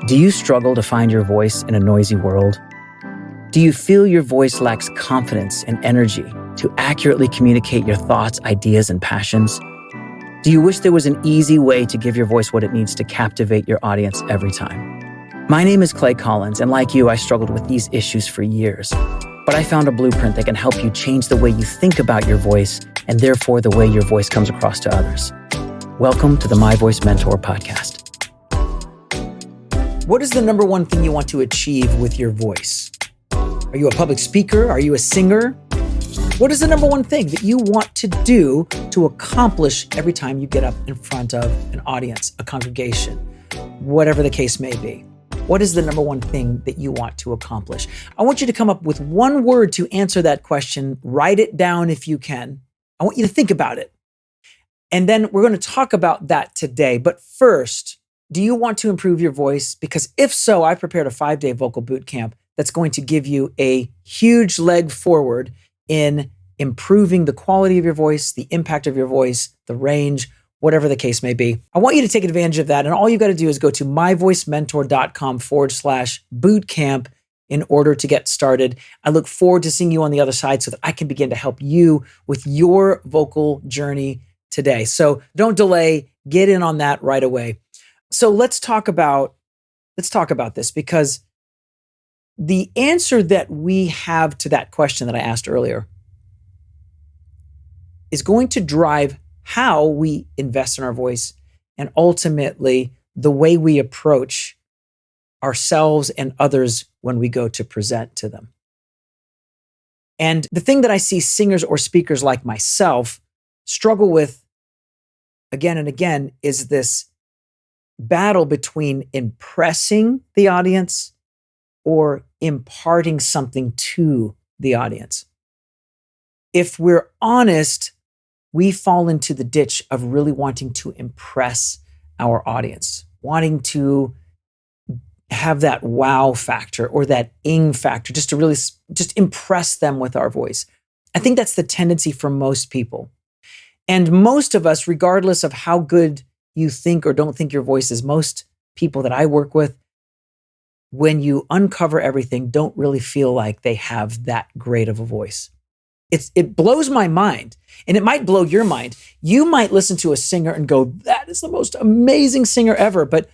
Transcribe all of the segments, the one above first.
Do you struggle to find your voice in a noisy world? Do you feel your voice lacks confidence and energy to accurately communicate your thoughts, ideas, and passions? Do you wish there was an easy way to give your voice what it needs to captivate your audience every time? My name is Clay Collins, and like you, I struggled with these issues for years. But I found a blueprint that can help you change the way you think about your voice and therefore the way your voice comes across to others. Welcome to the My Voice Mentor podcast. What is the number one thing you want to achieve with your voice? Are you a public speaker? Are you a singer? What is the number one thing that you want to do to accomplish every time you get up in front of an audience, a congregation, whatever the case may be? What is the number one thing that you want to accomplish? I want you to come up with one word to answer that question. Write it down if you can. I want you to think about it. And then we're going to talk about that today. But first, do you want to improve your voice? Because if so, I prepared a 5-day vocal boot camp that's going to give you a huge leg forward in improving the quality of your voice, the impact of your voice, the range, whatever the case may be. I want you to take advantage of that. And all you got to do is go to myvoicementor.com/bootcamp in order to get started. I look forward to seeing you on the other side so that I can begin to help you with your vocal journey today. So don't delay, get in on that right away. So let's talk about this, because the answer that we have to that question that I asked earlier is going to drive how we invest in our voice and ultimately the way we approach ourselves and others when we go to present to them. And the thing that I see singers or speakers like myself struggle with again and again is this battle between impressing the audience or imparting something to the audience. If we're honest, we fall into the ditch of really wanting to impress our audience, wanting to have that wow factor or that ing factor, just to really just impress them with our voice. I think that's the tendency for most people. And most of us, regardless of how good you think or don't think your voice is, most people that I work with, when you uncover everything, don't really feel like they have that great of a voice. It blows my mind, and it might blow your mind. You might listen to a singer and go, that is the most amazing singer ever. But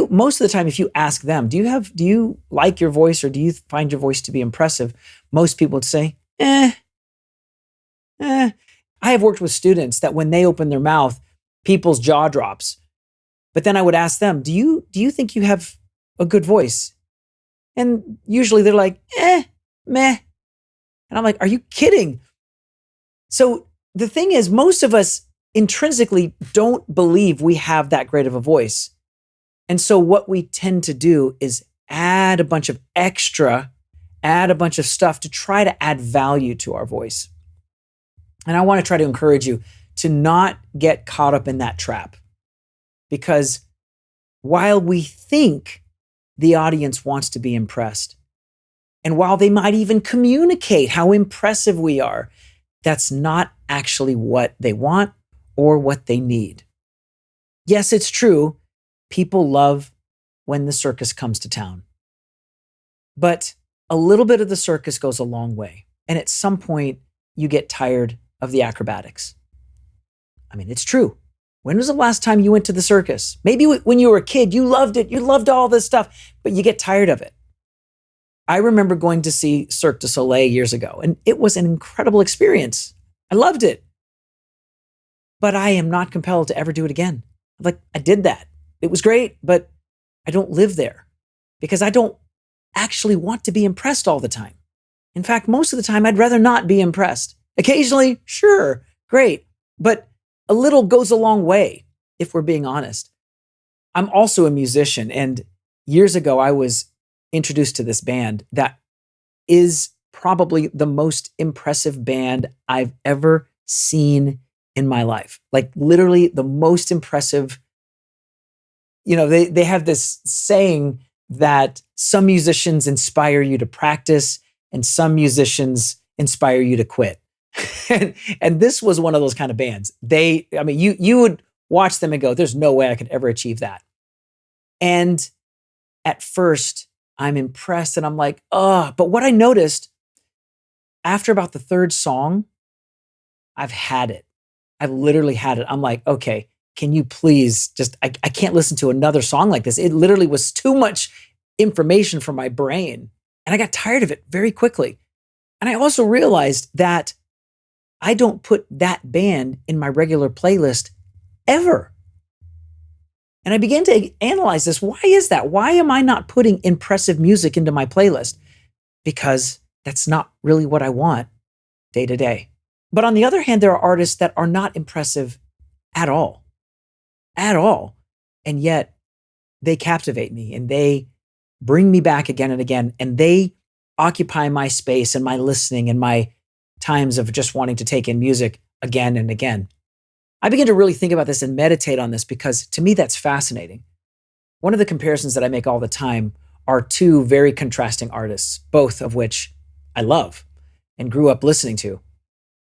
most of the time, if you ask them, do you like your voice or do you find your voice to be impressive? Most people would say, I have worked with students that when they open their mouth, people's jaw drops. But then I would ask them, do you think you have a good voice? And usually they're like, meh. And I'm like, are you kidding? So the thing is, most of us intrinsically don't believe we have that great of a voice. And so what we tend to do is add a bunch of stuff to try to add value to our voice. And I want to try to encourage you to not get caught up in that trap. Because while we think the audience wants to be impressed, and while they might even communicate how impressive we are, that's not actually what they want or what they need. Yes, it's true. People love when the circus comes to town. But a little bit of the circus goes a long way. And at some point, you get tired of the acrobatics. I mean, it's true. When was the last time you went to the circus? Maybe when you were a kid, you loved it. You loved all this stuff, but you get tired of it. I remember going to see Cirque du Soleil years ago, and it was an incredible experience. I loved it. But I am not compelled to ever do it again. Like, I did that. It was great, but I don't live there because I don't actually want to be impressed all the time. In fact, most of the time, I'd rather not be impressed. Occasionally, sure, great. But a little goes a long way, if we're being honest. I'm also a musician, and years ago, I was introduced to this band that is probably the most impressive band I've ever seen in my life. Like, literally the most impressive. You know, they have this saying that some musicians inspire you to practice and some musicians inspire you to quit. and this was one of those kind of bands. You would watch them and go, there's no way I could ever achieve that. And at first I'm impressed and I'm like, oh, but what I noticed after about the third song, I've had it. I've literally had it. I'm like, okay, can you please just, I can't listen to another song like this. It literally was too much information for my brain. And I got tired of it very quickly. And I also realized that I don't put that band in my regular playlist ever. And I began to analyze this. Why is that? Why am I not putting impressive music into my playlist? Because that's not really what I want day to day. But on the other hand, there are artists that are not impressive at all, at all. And yet they captivate me and they bring me back again and again. And they occupy my space and my listening and my times of just wanting to take in music again and again. I began to really think about this and meditate on this because to me, that's fascinating. One of the comparisons that I make all the time are two very contrasting artists, both of which I love and grew up listening to: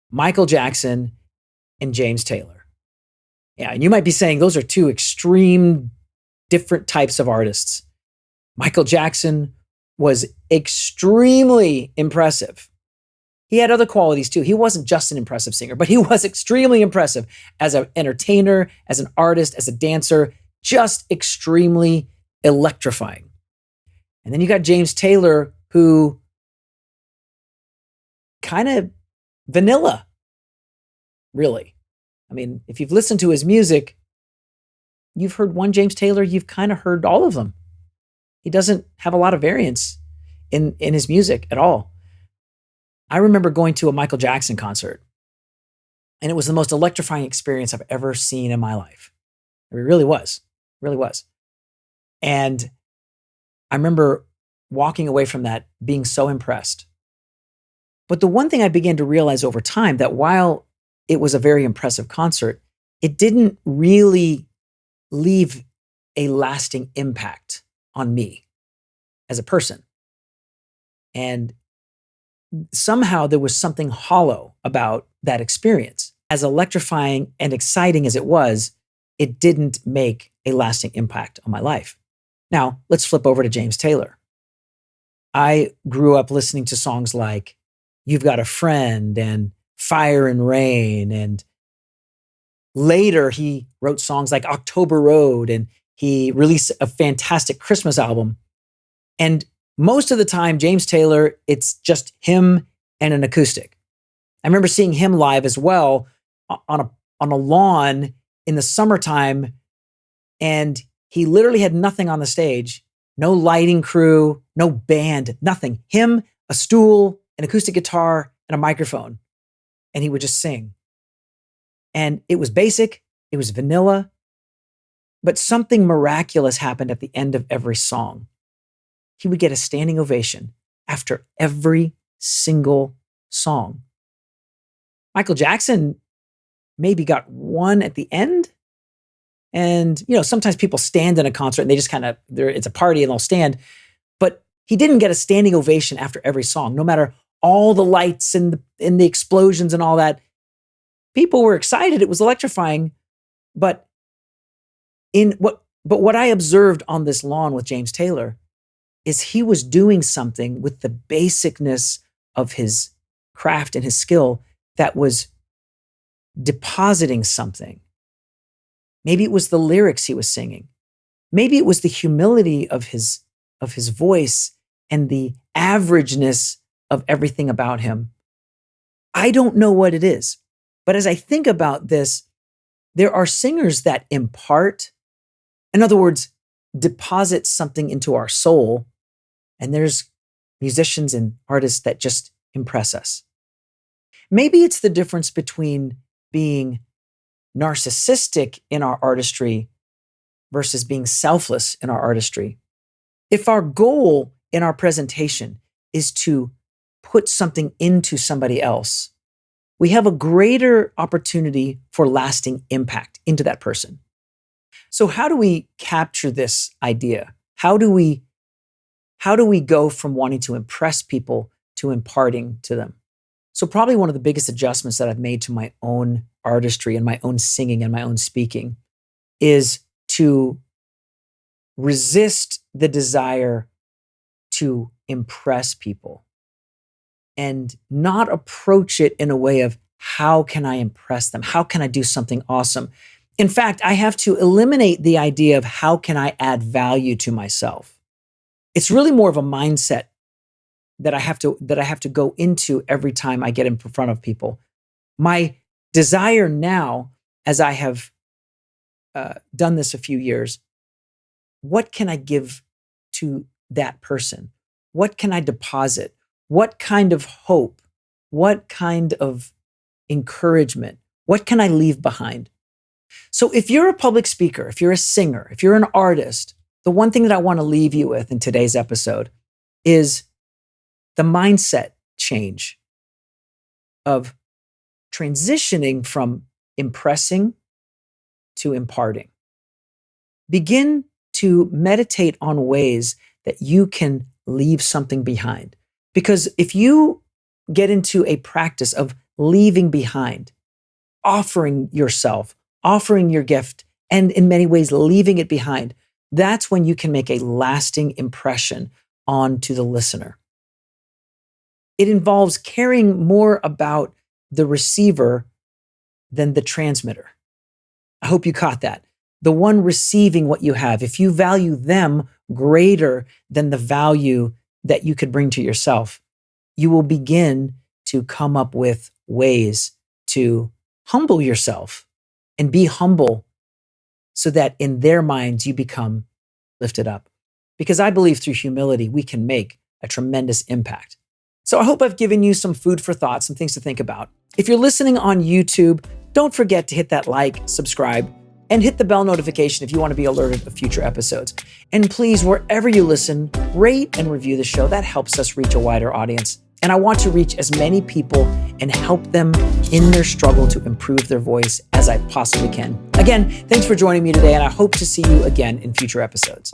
Michael Jackson and James Taylor. Yeah, and you might be saying those are two extreme different types of artists. Michael Jackson was extremely impressive. He had other qualities too. He wasn't just an impressive singer, but he was extremely impressive as an entertainer, as an artist, as a dancer, just extremely electrifying. And then you got James Taylor, who kind of vanilla, really. I mean, if you've listened to his music, you've heard one James Taylor, you've kind of heard all of them. He doesn't have a lot of variance in his music at all. I remember going to a Michael Jackson concert, and it was the most electrifying experience I've ever seen in my life. It really was, really was. And I remember walking away from that being so impressed. But the one thing I began to realize over time, that while it was a very impressive concert, it didn't really leave a lasting impact on me as a person. And somehow there was something hollow about that experience. As electrifying and exciting as it was, it didn't make a lasting impact on my life. Now, let's flip over to James Taylor. I grew up listening to songs like You've Got a Friend and Fire and Rain. And later he wrote songs like October Road, and he released a fantastic Christmas album. And most of the time, James Taylor, it's just him and an acoustic. I remember seeing him live as well on a lawn in the summertime, and he literally had nothing on the stage, no lighting crew, no band, nothing. Him, a stool, an acoustic guitar, and a microphone, and he would just sing. And it was basic, it was vanilla, but something miraculous happened at the end of every song. He would get a standing ovation after every single song. Michael Jackson maybe got one at the end. And, sometimes people stand in a concert and they just it's a party and they'll stand. But he didn't get a standing ovation after every song, no matter all the lights and the explosions and all that. People were excited. It was electrying. But what I observed on this lawn with James Taylor is he was doing something with the basicness of his craft and his skill that was depositing something. Maybe it was the lyrics he was singing. Maybe it was the humility of his voice and the averageness of everything about him. I don't know what it is. But as I think about this, there are singers that impart, in other words, deposit something into our soul. And there's musicians and artists that just impress us. Maybe it's the difference between being narcissistic in our artistry versus being selfless in our artistry. If our goal in our presentation is to put something into somebody else, we have a greater opportunity for lasting impact into that person. So how do we capture this idea? How do we go from wanting to impress people to imparting to them? So probably one of the biggest adjustments that I've made to my own artistry and my own singing and my own speaking is to resist the desire to impress people and not approach it in a way of, how can I impress them? How can I do something awesome? In fact, I have to eliminate the idea of how can I add value to myself. It's really more of a mindset that I have to go into every time I get in front of people. My desire now, as I have done this a few years, what can I give to that person? What can I deposit? What kind of hope? What kind of encouragement? What can I leave behind? So if you're a public speaker, if you're a singer, if you're an artist, the one thing that I want to leave you with in today's episode is the mindset change of transitioning from impressing to imparting. Begin to meditate on ways that you can leave something behind. Because if you get into a practice of leaving behind, offering yourself, offering your gift, and in many ways leaving it behind, that's when you can make a lasting impression onto the listener. It involves caring more about the receiver than the transmitter. I hope you caught that. The one receiving what you have, if you value them greater than the value that you could bring to yourself, you will begin to come up with ways to humble yourself and be humble so that in their minds you become lifted up. Because I believe through humility, we can make a tremendous impact. So I hope I've given you some food for thought, some things to think about. If you're listening on YouTube, don't forget to hit that like, subscribe, and hit the bell notification if you want to be alerted of future episodes. And please, wherever you listen, rate and review the show. That helps us reach a wider audience. And I want to reach as many people and help them in their struggle to improve their voice as I possibly can. Again, thanks for joining me today, and I hope to see you again in future episodes.